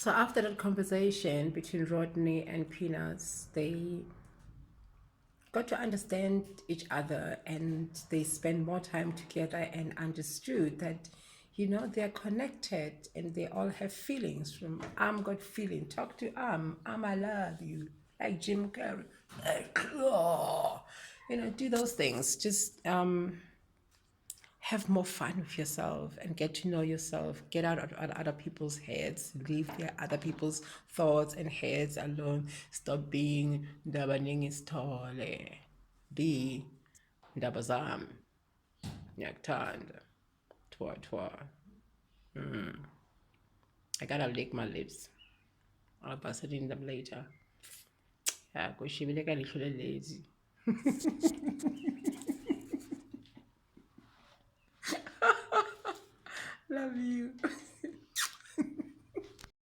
So after that conversation between Rodney and Peanuts, they got to understand each other and they spent more time together and understood that they're connected and they all have feelings. From got feeling, talk to I love you, like Jim Carrey, like, oh, do those things. Just have more fun with yourself and get to know yourself. Get out of other people's heads. Leave their other people's thoughts and heads alone. Stop being ndabaningi stole. Be ndabazam. Nyaktanda. Twa twa. I gotta lick my lips. I'll bust it in them later. Yeah, because she will get a little lazy. Love you.